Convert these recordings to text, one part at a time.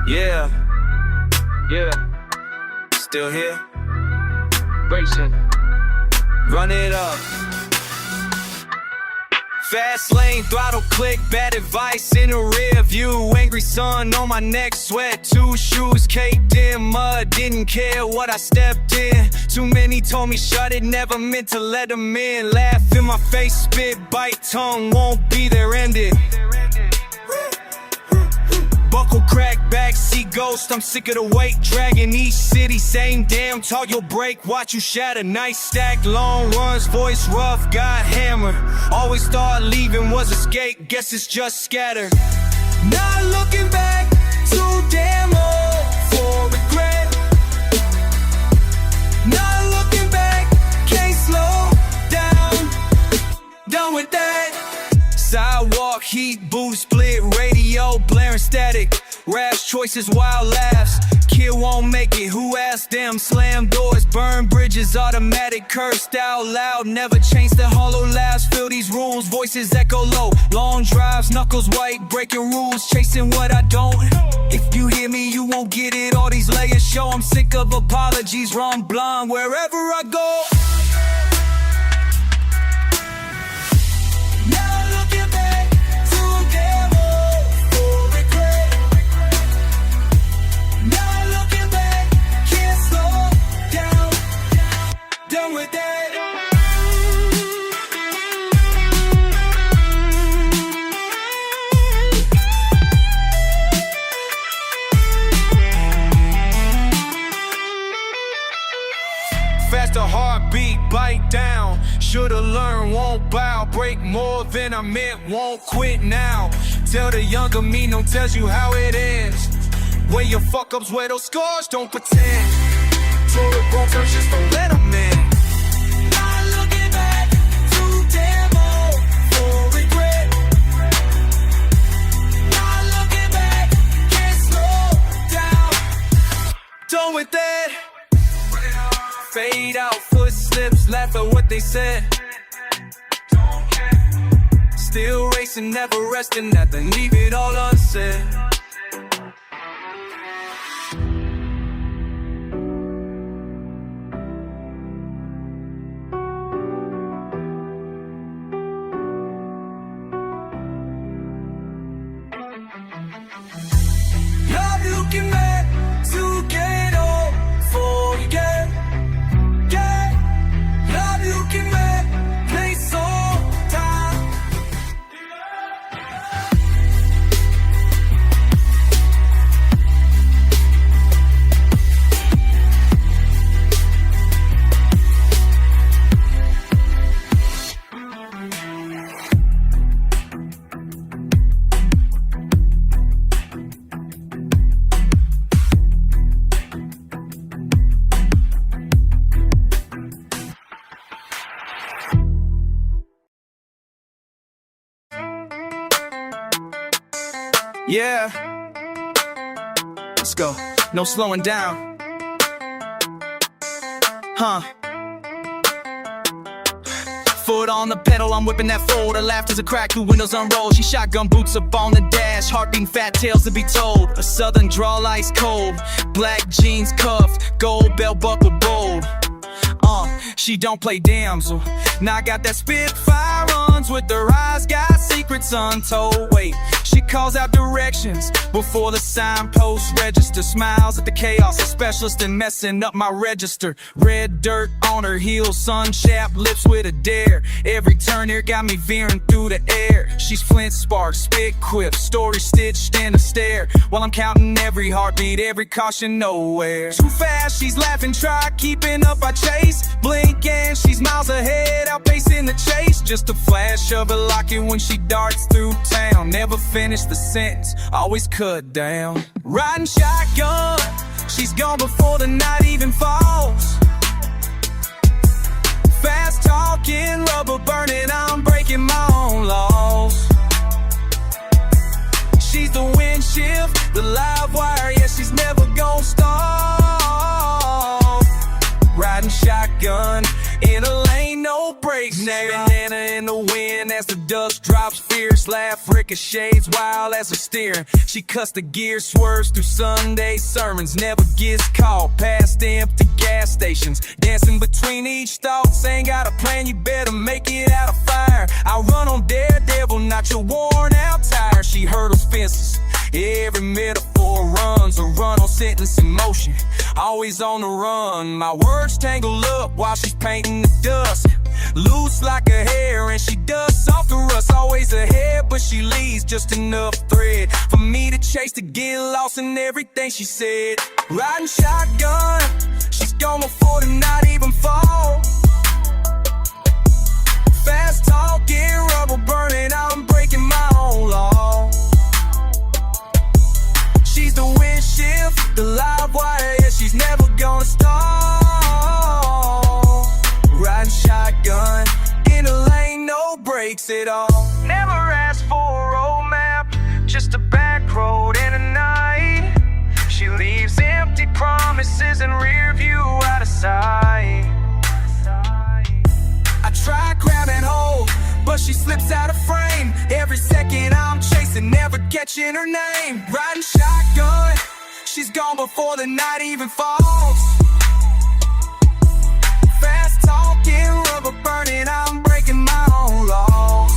Yeah. Still here? Racing. Run it up. Fast lane, throttle click, bad advice in the rear view. Angry sun on my neck, sweat, 2 shoes caked in mud. Didn't care what I stepped in. Too many told me shut it, never meant to let them in. Laugh in my face, spit, bite, tongue won't be there, ended. Buckle crack, backseat ghost, I'm sick of the weight. Dragging each city, same damn talk, you'll break. Watch you shatter, nice stack, long runs, voice rough, got hammered. Always thought leaving was escape, guess it's just scattered. Not looking back, too damn old for regret. Not looking back, can't slow down, done with that. Sidewalk, heat, boost, split, radio, blaring static. Rash choices, wild laughs. Kid won't make it, who asked them? Slam doors, burn bridges, automatic. Cursed out loud, never change the hollow laughs. Fill these rooms, voices echo low. Long drives, knuckles white, breaking rules, chasing what I don't. If you hear me, you won't get it. All these layers show I'm sick of apologies. Run blind wherever I go. Faster heartbeat, bite down. Should've learned, won't bow. Break more than I meant, won't quit now. Tell the younger me, no tells you how it ends. Where your fuck ups, where those scars, don't pretend. Told the wrong turns, just don't let them in. Not looking back, too damn old for regret. Not looking back, can't slow down, done with that. Fade out, foot slips, laugh at what they said. Still racing, never resting, nothing, leave it all unsaid. Love looking back to get old, forget. Yeah, let's go, no slowing down. Foot on the pedal, I'm whipping that forward. Her laughter's a crack through windows unrolled. She shotgun boots up on the dash, heart beating, fat tales to be told. A southern drawl, ice cold, black jeans cuffed, gold belt buckle bold. She don't play damsel. Now I got that Spitfire runs with her eyes, got secrets untold. Wait, she calls out directions before the signpost register. Smiles at the chaos, a specialist in messing up my register. Red dirt on her heels, sun chapped lips with a dare. Every turn here got me veering through the air. She's flint sparks, spit quips, story stitched in a stare. While I'm counting every heartbeat, every caution nowhere. Too fast, she's laughing, try keeping up, I chase. Blink and she's miles ahead, outpacing the chase. Just a flash of a locket when she darts through town. Never finish the sentence, always cut down. Riding shotgun, she's gone before the night even falls. Fast talking, rubber burning, I'm breaking my own laws. She's the wind shift, the live wire, yeah, she's never gonna stop. Riding shotgun, in a lane, no brakes. Banana in the wind as the dust drops fierce laugh ricochets wild as a steering. She cuts the gear, swerves through Sunday sermons, never gets caught past empty gas stations. Dancing between each thoughts, ain't got a plan, you better make it out of fire. I run on daredevil, not your worn out tire. She hurdles fences, every metaphor runs, a run on sentence in motion, always on the run. My words tangle up while she's painting the dust, loose like a hair and she dusts off the rust. Always ahead but she leaves just enough thread for me to chase, to get lost in everything she said. Riding shotgun, she's gone before the night even fall. Fast talking, rubber burning out, I'm breaking my own law. She's the wind shift, the live wire, yeah, she's never gonna stall. Riding shotgun, in a lane, no brakes at all. Never asked for a roadmap, just a back road in a night. She leaves empty promises and rear view out of sight. I try grabbing hold, but she slips out of frame. Every second I'm chasing, never catching her name. Riding shotgun, she's gone before the night even falls. Fast talking, rubber burning, I'm breaking my own laws.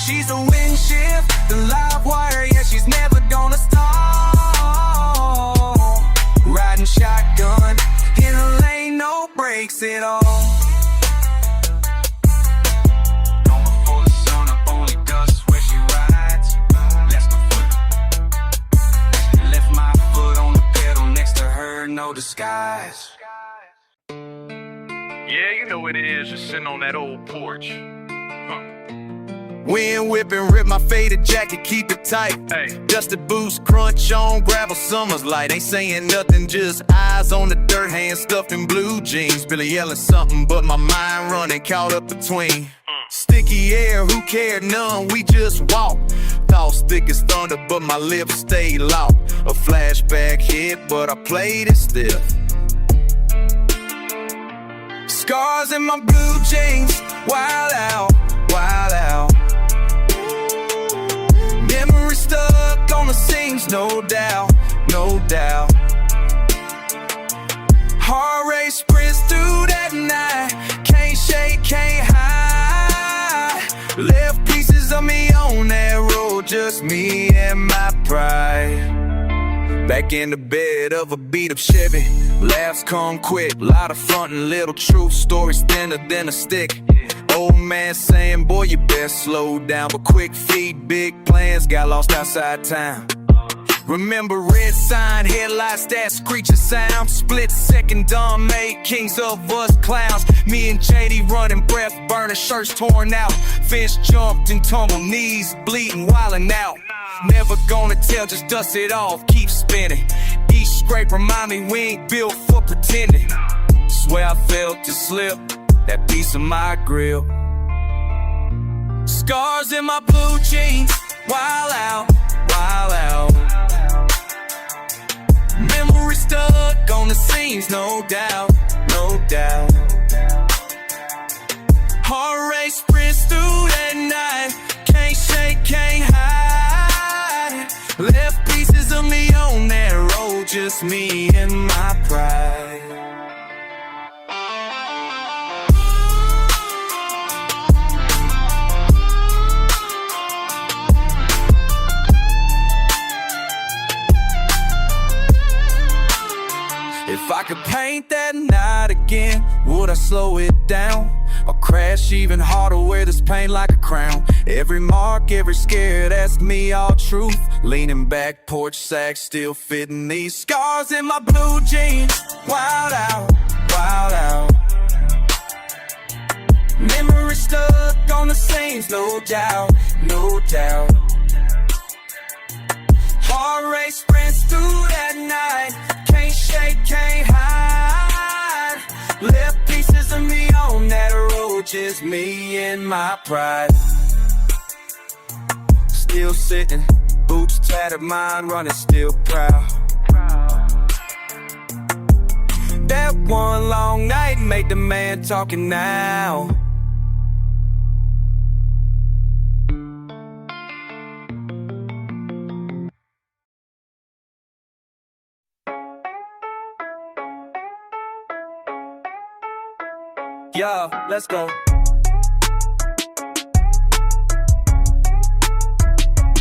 She's a wind shift, the live wire, yeah, she's never gonna stall. Riding shotgun, in a lane, no brakes at all. No disguise. Yeah, you know what it is, just sitting on that old porch. Wind whipping, rip my faded jacket, keep it tight. Hey. Dusted boots, crunch on gravel, summer's light. Ain't saying nothing, just eyes on the dirt, hands stuffed in blue jeans. Billy yelling something, but my mind running, caught up between. Sticky air, who cared? None, we just walk. Thoughts thick as thunder, but my lips stayed locked. A flashback hit, but I played it still. Scars in my blue jeans, wild out, wild out. Memory stuck on the seams, no doubt, no doubt. Heart rate sprints through that night, can't shake, can't hide. Left pieces of me on that road, just me and my pride. Back in the bed of a beat-up Chevy, laughs come quick, lot of frontin', little truth, stories thinner than a stick. Old man saying, boy, you best slow down, but quick feet, big plans, got lost outside town. Remember red sign, headlights, that screeching sound. Split second, dumb made kings of us clowns. Me and JD running, breath burning, shirts torn out. Fence jumped and tumbled, knees bleeding, wildin' out. Never gonna tell, just dust it off, keep spinning. Each scrape remind me we ain't built for pretending. Swear I felt to slip, that piece of my grill. Scars in my blue jeans, wild out, wild out. Memory stuck on the seams, no doubt, no doubt. Heart rate sprints through that night, can't shake, can't hide. Left pieces of me on that road, just me and my pride. If I could paint that night again, would I slow it down? Or crash even harder, wear this pain like a crown? Every mark, every scare, that's me, all truth. Leaning back, porch sack, still fitting these scars in my blue jeans. Wild out, wild out. Memory stuck on the seams, no doubt, no doubt. Heart rate sprints through that night, can't shake, can't hide. Left pieces of me on that road, just me and my pride. Still sitting, boots tattered, mind running, still proud. That one long night made the man talking now. Yo, let's go.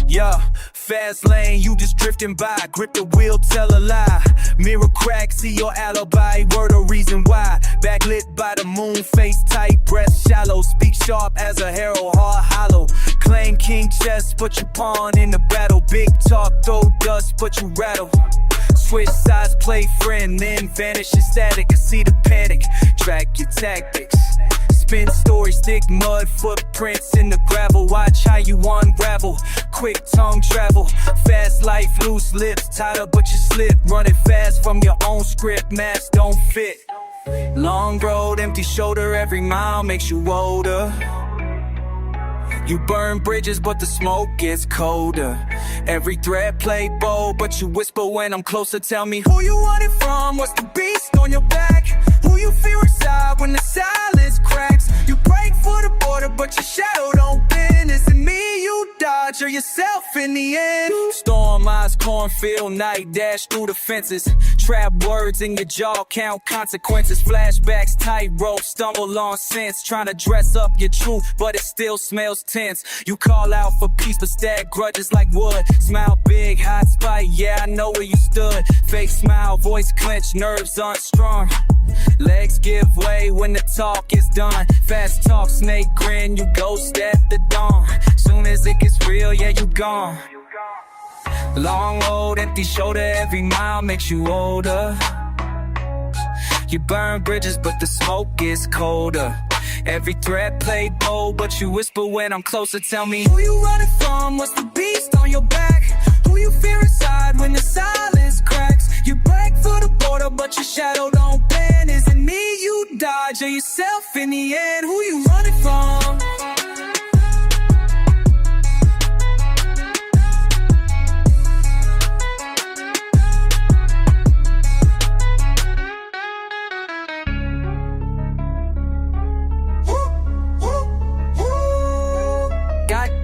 Yeah, fast lane, you just drifting by. Grip the wheel, tell a lie. Mirror crack, see your alibi. Word or reason why. Backlit by the moon, face tight, breath shallow. Speak sharp as a herald, heart hollow. Claim king chess, put your pawn in the battle. Big talk, throw dust, but you rattle. Switch sides, play friend, then vanish in static. I see the panic, track your tactics. Spin story, stick mud, footprints in the gravel. Watch how you unravel, quick tongue travel. Fast life, loose lips, tied up but you slip. Running fast from your own script, maps don't fit. Long road, empty shoulder, every mile makes you older. You burn bridges but the smoke gets colder. Every thread play bold but you whisper when I'm closer. Tell me who you want it from, what's the beast on your back? Who you fear inside when the silence cracks? You break for the border but your shadow don't bend. Is it me you dodge or yourself in the end? Storm eyes, cornfield night, dash through the fences. Trap words in your jaw, count consequences. Flashbacks, tightrope, stumble on sense. Trying to dress up your truth but it still smells tense. You call out for peace but stack grudges like wood. Smile big, hot spite, yeah I know where you stood. Fake smile, voice clenched, nerves unstrung. Legs give way when the talk is done. Fast talk, snake grin, you ghost at the dawn. Soon as it gets real, yeah you gone. Long road, empty shoulder, every mile makes you older. You burn bridges but the smoke gets colder. Every thread played bold but you whisper when I'm closer. Tell me who you running from, what's the beast on your back? Who you fear inside when the silence cracks? You break for the border but your shadow don't bend. Is it me you dodge or yourself in the end? Who you running from?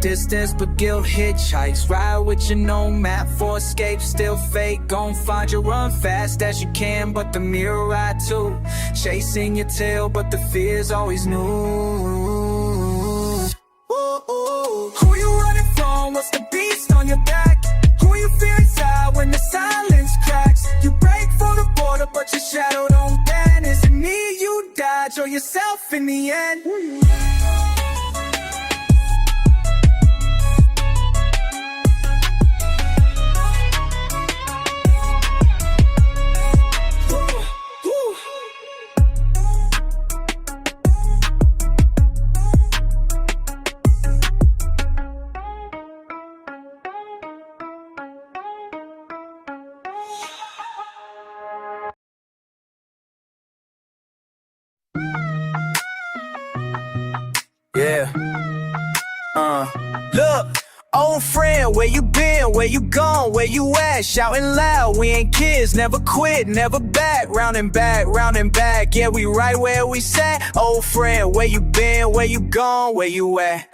Distance but guilt hitchhikes. Ride with your no map for escape, still fake. Gon' find you, run fast as you can, but the mirror ride too. Chasing your tail but the fear's always new. Who you running from, what's the beast on your back? Who you fear inside when the silence cracks? You break for the border but your shadow don't bend. Is it me you dodge or yourself in the end? Yeah. Look, old friend, where you been? Where you gone? Where you at? Shouting loud, we ain't kids, never quit, never back. Round and back, round and back. Yeah, we right where we sat. Old friend, where you been? Where you gone? Where you at?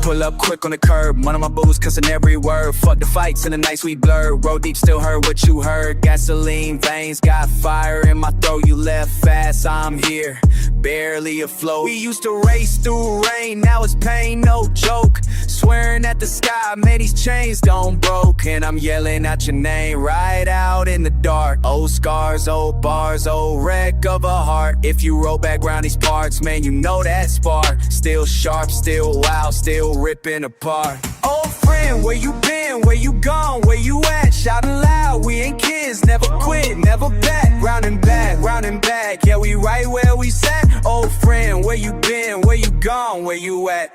Pull up quick on the curb, one of my booze cussing every word. Fuck the fights and the nights we blurred. Road deep, still heard what you heard. Gasoline veins, got fire in my throat. You left fast, I'm here, barely afloat. We used to race through rain, now it's pain, no joke. Swearing at the sky, man, these chains don't broke. And I'm yelling out your name right out in the dark. Old scars, old bars, old wreck of a heart. If you roll back round these parts, man, you know that spark. Still sharp, still wild, still ripping apart. Old friend, where you been? Where you gone? Where you at? Shouting loud, we ain't kids, never quit, never back. Round and back, round and back. Yeah, we right where we sat. Old friend, where you been? Where you gone? Where you at?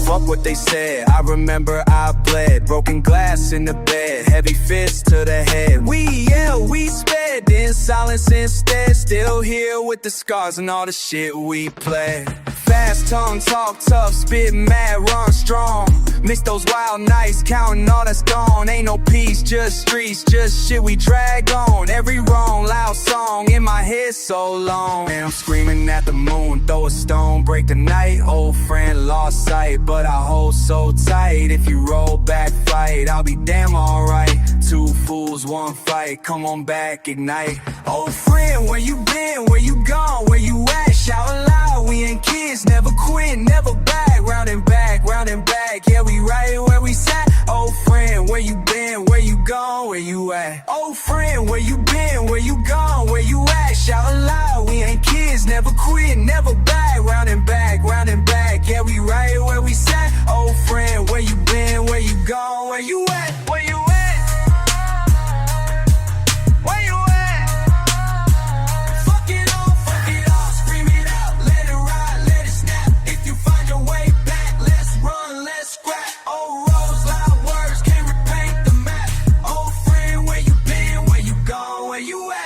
Fuck what they said, I remember I bled. Broken glass in the bed, heavy fist to the head. We yelled, we sped, in silence instead. Still here with the scars and all the shit we played. Fast tongue, talk tough, spit mad, run strong. Miss those wild nights, counting all that's gone. Ain't no peace, just streets, just shit we drag on. Every wrong, loud song in my head so long. And I'm screaming at the moon, throw a stone, break the night. Old friend lost sight, but I hold so tight. If you roll back, fight, I'll be damn alright. Two fools, one fight, come on back, ignite. Old friend, where you been, where you gone, where you at? Shout loud, we ain't kids, never quit, never back. Round and back, round and back, yeah, we right where we sat. Old friend, where you been, where you gone, where you at? Old friend, where you been, where you gone, where you at? Shout loud, we ain't kids, never quit, never back. Round and back, yeah, we right where we sat. Old friend, where you been, where you gone, where you at? Where you at? Where you at? Fuck it all, scream it out, let it ride, let it snap. If you find your way back, let's run, let's scrap. Old roads, loud words, can't repaint the map. Old friend, where you been, where you gone, where you at?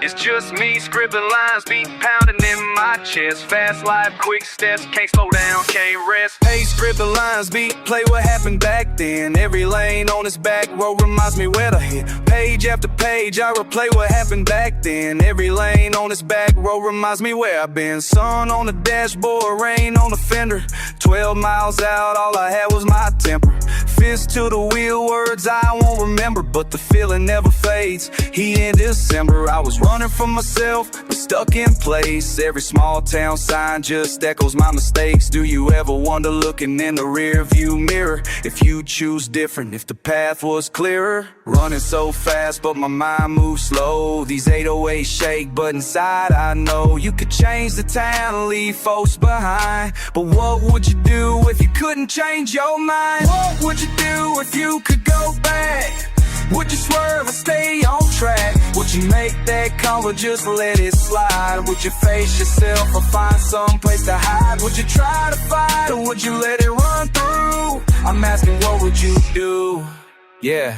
It's just me scribbling lines, beat pounding in my chest. Fast life, quick steps, can't slow down, can't rest. Hey, scribble lines, beat, play what happened back then. Every lane on this back road reminds me where to hit. Page after page, I replay what happened back then. Every lane on this back road reminds me where I've been. Sun on the dashboard, rain on the fender. 12 miles out, all I had was my temper. Fist to the wheel, words I won't remember, but the feeling never fades. Heat in December, I was running from myself, but stuck in place. Every small town sign just echoes my mistakes. Do you ever wonder, looking in the rear view mirror, if you choose different, if the path was clearer? Running so fast, but my mind moves slow. These 808 shake, but inside I know you could change the town and leave folks behind. But what would you do if you couldn't change your mind? What would you do if you could go back? Would you swerve or stay on track? Would you make that call or just let it slide? Would you face yourself or find some place to hide? Would you try to fight or would you let it run through? I'm asking, what would you do? Yeah,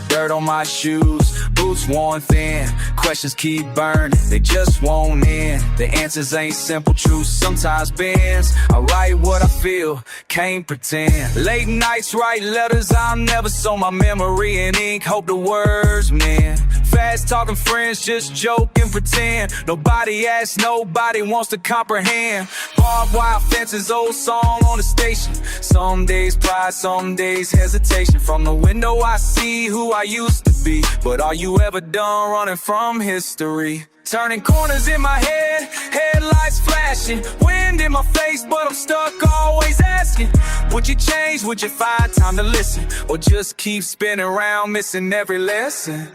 dirt on my shoes, boots worn thin. Questions keep burning, they just won't end. The answers ain't simple, truth sometimes bends. I write what I feel, can't pretend. Late nights write letters, I'll never sew my memory in ink. Hope the words mend. Fast talking friends just joke and pretend. Nobody asks, nobody wants to comprehend. Barbed wire fences, old song on the station. Some days pride, some days hesitation. From the window I see who I used to be, but are you ever done running from history? Turning corners in my head, headlights flashing, wind in my face, but I'm stuck always asking, would you change, would you find time to listen, or just keep spinning around missing every lesson?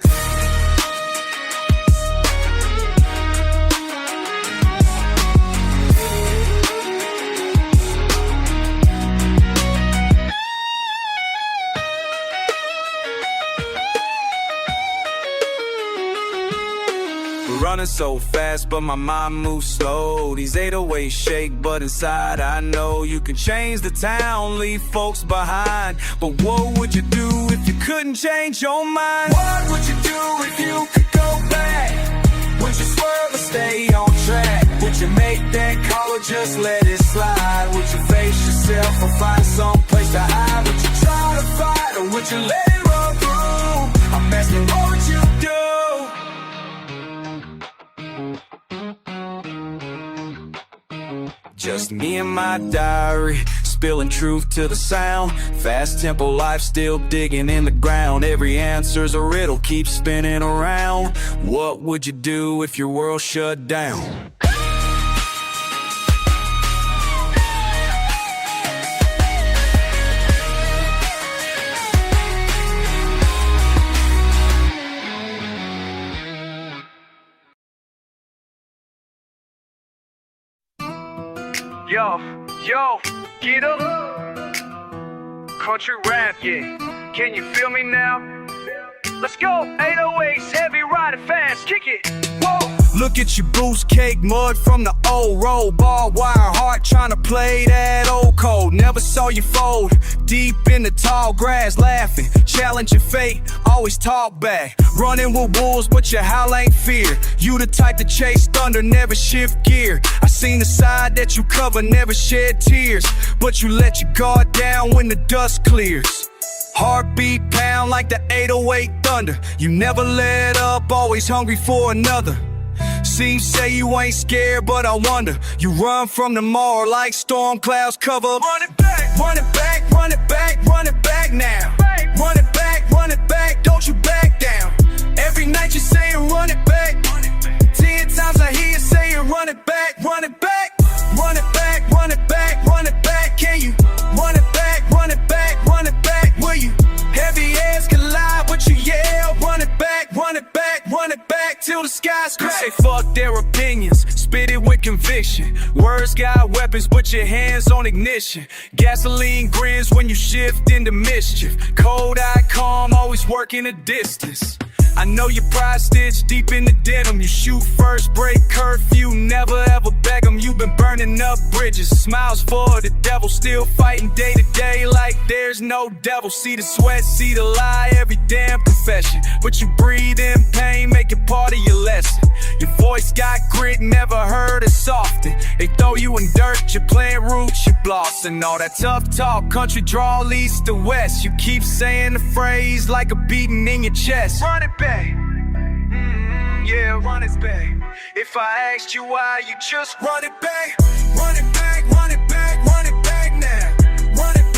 Running so fast, but my mind moves slow. These 808 shake, but inside I know you can change the town, leave folks behind. But what would you do if you couldn't change your mind? What would you do if you could go back? Would you swerve or stay on track? Would you make that call or just let it slide? Would you face yourself or find some place to hide? Would you try to fight or would you let it run through? I'm asking, what would you do? Just me and my diary, spilling truth to the sound. Fast tempo life, still digging in the ground. Every answer's a riddle, keep spinning around. What would you do if your world shut down? Yo, get up. Country rap, yeah. Can you feel me now? Let's go. 808s, heavy, riding fast, kick it. Whoa. Look at your boost cake, mud from the old road. Barbed wire heart trying to play that old code. Never saw you fold, deep in the tall grass laughing. Challenging fate, always talk back. Running with wolves, but your howl ain't fear. You the type to chase thunder, never shift gear. I seen the side that you cover, never shed tears. But you let your guard down when the dust clears. Heartbeat pound like the 808 thunder. You never let up, always hungry for another. Seems say you ain't scared, but I wonder. You run from the mall like storm clouds cover. Run it back, run it back, run it back, run it back now. Run it back, don't you back down. Every night you saying run it back. 10 times I hear you saying run it back, run it back. Run it back, run it back, run it back. Can you run it back, run it back, run it back? Will you? Heavy airs collide, but you yell. Run it back, run it back, run it back till the sky's crack. Say fuck their opinions, spit it with conviction. Words got weapons, put your hands on ignition. Gasoline grins when you shift into mischief. Cold eye calm, always working a distance. I know your pride stitched deep in the denim. You shoot first, break curfew, never ever beg them. You've been burning up bridges, smiles for the devil. Still fighting day to day like there's no devil. See the sweat, see the lie, every damn confession. But you breathe in pain, make it part of your lesson. Your voice got grit, never heard it soften. They throw you in dirt, you plant roots, you blossom. All that tough talk, country drawl east to west. You keep saying the phrase like a beating in your chest. Run it back. Yeah, run it back. If I asked you why, you just run it back. Run it back, run it back, run it back now. Run it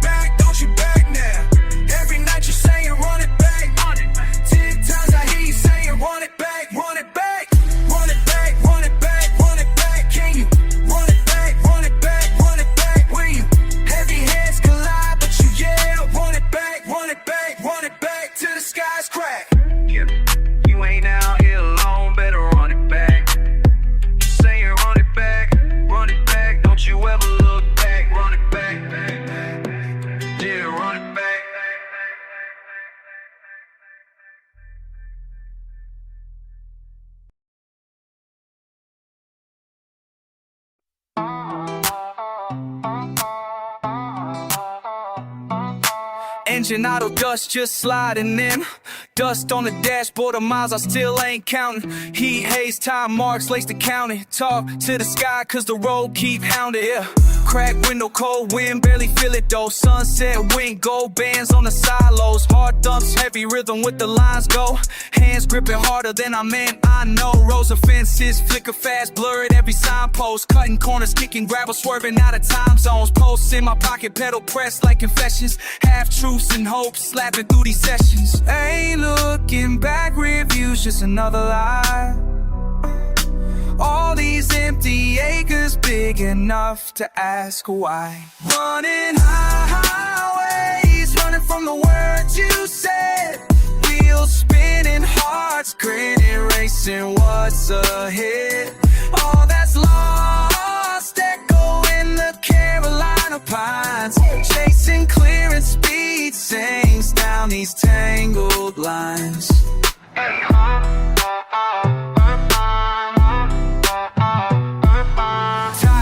back, don't you back now. Every night you saying run it back. 10 times I hear you saying run it back, run it back. Run it back, run it back, run it back. Can you run it back, run it back, run it back? Will you? Heavy heads collide, but you yell. Run it back, run it back, run it back till the skies crack. Yeah. You ain't out here alone, better run it back. Just saying run it back, don't you ever look back. Run it back, yeah, run it back. Engine idle, dust just sliding in. Dust on the dashboard of miles I still ain't counting. Heat, haze, time marks, lace the county. Talk to the sky cause the road keep hounding, yeah. Crack window, cold wind, barely feel it though. Sunset wind, gold bands on the silos. Hard thumps, heavy rhythm with the lines go. Hands gripping harder than I meant, I know. Rows of fences, flicker fast, blur at every signpost. Cutting corners, kicking gravel, swerving out of time zones. Posts in my pocket, pedal pressed like confessions. Half truths and hopes, slapping through these sessions. Ain't looking back, reviews, just another lie. All these empty acres, big enough to ask why. Running highways, running from the words you said. Wheels spinning, hearts grinning, racing what's ahead. All that's lost, echo in the Carolina pines. Chasing clearance, speed sings down these tangled lines.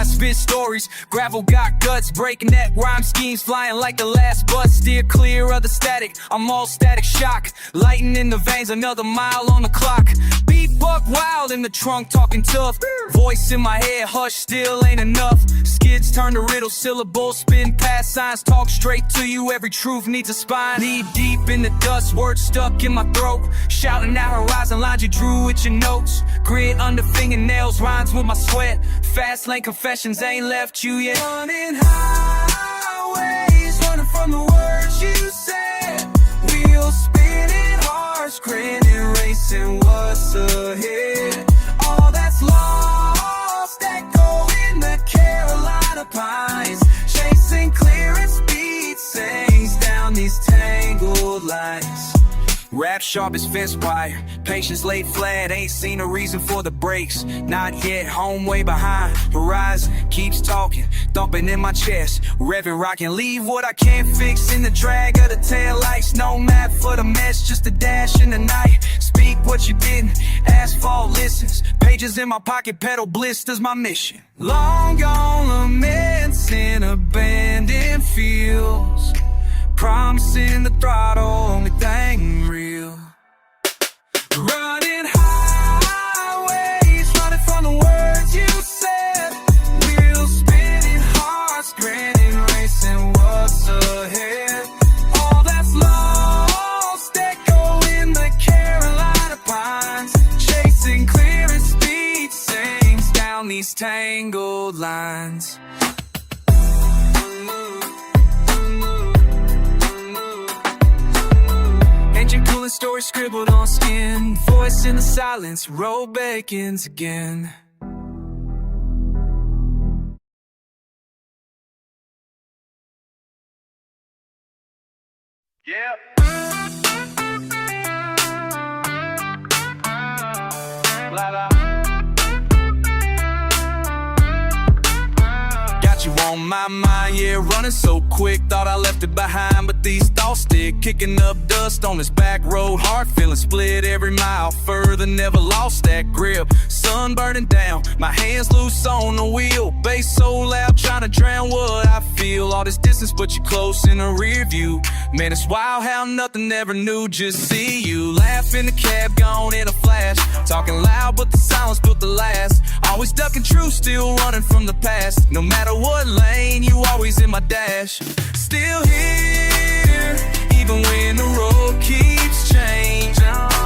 Spit stories, gravel got guts, breaking that rhyme schemes, flying like the last bus. Steer clear of the static, I'm all static shock. Lighting in the veins, another mile on the clock. Beat buck wild in the trunk, talking tough. Voice in my head, hush, still ain't enough. Skids turn to riddle syllables, spin past signs. Talk straight to you, every truth needs a spine. Knee deep in the dust, words stuck in my throat. Shouting out horizon lines you drew with your notes. Grit under fingernails, rhymes with my sweat. Fast lane confessions ain't left you yet. Running highways, running from the words you said. Wheels spinning, hearts grinning, racing what's ahead. All that's lost, echo in the Carolina pines. Chasing clearance, speed sings down these tangled lines. Rap sharp as fence wire, patience laid flat, ain't seen a reason for the brakes. Not yet, home way behind, horizon keeps talking, thumping in my chest. Revving, rocking, leave what I can't fix in the drag of the taillights. No map for the mess, just a dash in the night. Speak what you didn't, asphalt listens. Pages in my pocket, pedal blisters my mission. Long gone laments in abandoned fields. Promising the throttle, only thing real. Running highways, running from the words you said. Wheels spinning, hearts grinning, racing what's ahead. All down these tangled lines. Ancient cooling stories scribbled on skin, voice in the silence, road begins again. Yeah. La la. Got you on my mind, yeah, running so quick, thought I left it behind, but these thoughts stick, kicking up dust on this back road, heart feeling split every mile further, never lost that grip, sun burning down, my hands loose on the wheel, bass so loud, trying to drown what I feel, all this distance, but you close in the rear view, man, it's wild how nothing ever knew, just see you, laugh in the cab, gone in a flash, talking loud, but the silence built the last, always ducking truth, still running from the past, no matter what lane, you always in my dash, still here, even when the road keeps changing,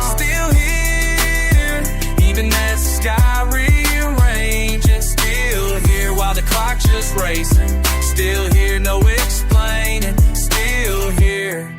still here, even as the sky rearranges, still here while the clock just racing, still here, no explaining, still here.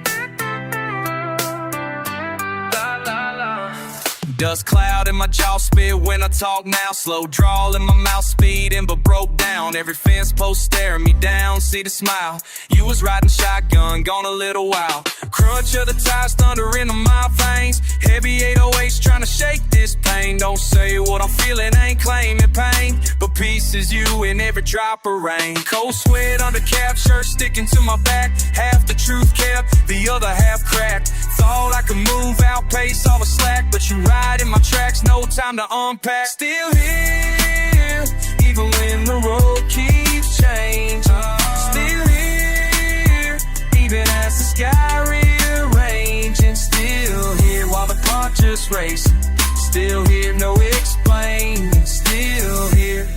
Dust cloud in my jaw spit when I talk now. Slow drawl in my mouth speeding but broke down. Every fence post staring me down, see the smile. You was riding shotgun, gone a little while. Crunch of the tires, thunder into my veins. Heavy 808s trying to shake this pain. Don't say what I'm feeling, ain't claiming pain, but peace is you in every drop of rain. Cold sweat under cap, shirt sticking to my back. Half the truth kept, the other half cracked. Thought I could move, outpace all the slack, but you ride in my tracks, no time to unpack. Still here, even when the road keeps changing. Still here, even as the sky rearranging. Still here while the clock just racing. Still here, no explaining. Still here.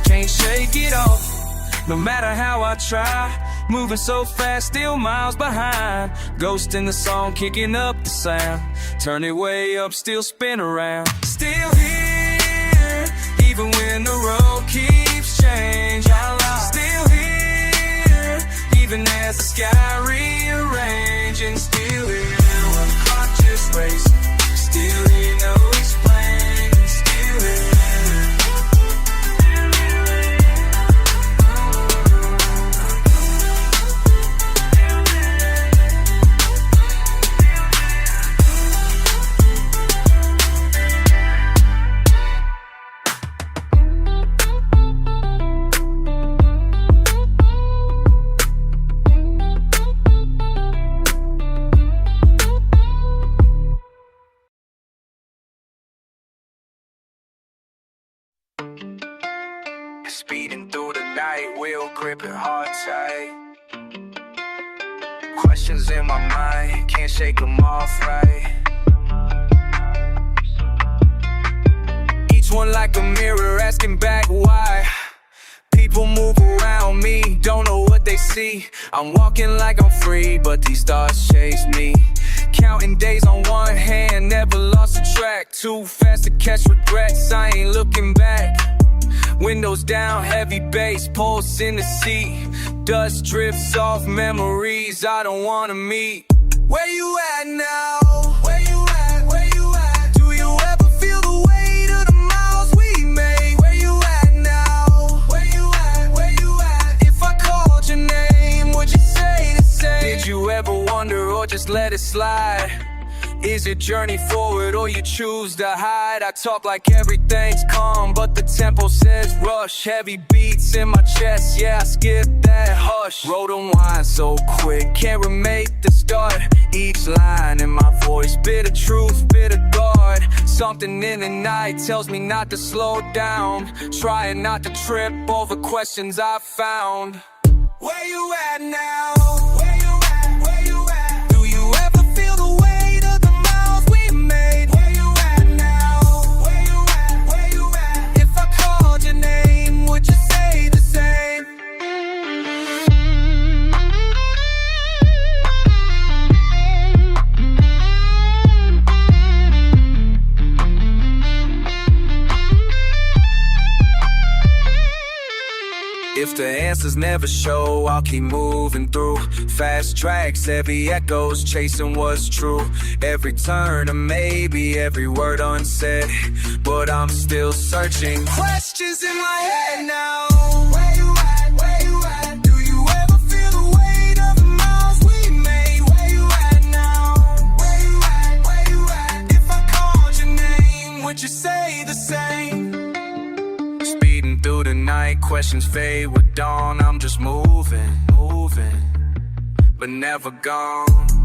Can't shake it off. No matter how I try, moving so fast, still miles behind. Ghost in the song, kicking up the sound. Turn it way up, still spin around. Still here, even when the road keeps changing. Still here, even as the sky rearranging. Still here, when the clock just racing. Still here, no explaining. Still here. Speeding through the night, wheel gripping hard tight. Questions in my mind, can't shake them off right. Each one like a mirror, asking back why. People move around me, don't know what they see. I'm walking like I'm free, but these thoughts chase me. Counting days on one hand, never lost a track. Too fast to catch regrets, I ain't looking back. Windows down, heavy bass, pulse in the seat. Dust drifts off memories I don't wanna meet. Where you at now? Where you at? Where you at? Do you ever feel the weight of the miles we made? Where you at now? Where you at? Where you at? If I called your name, would you say the same? Did you ever wonder or just let it slide? Is it journey forward or you choose to hide? I talk like everything's calm, but the tempo says rush. Heavy beats in my chest, yeah, I skip that hush. Road unwind so quick, can't remake the start. Each line in my voice, bit of truth, bit of guard. Something in the night tells me not to slow down. Trying not to trip over questions I found. Where you at now? Where you at? Where you at? Do you ever feel the weight of the miles we made? Where you at now? Where you at? Where you at? If I called your name, would you say the same? the answers never show, I'll keep moving through fast tracks, heavy echoes, chasing what's true. Every turn, or maybe every word unsaid, but I'm still searching. Questions in my head now. Where you at? Where you at? Do you ever feel the weight of the miles we made? Where you at now? Where you at? Where you at? If I called your name, would you say the same? Speeding through the night, questions fade with dawn. I'm just moving, but never gone.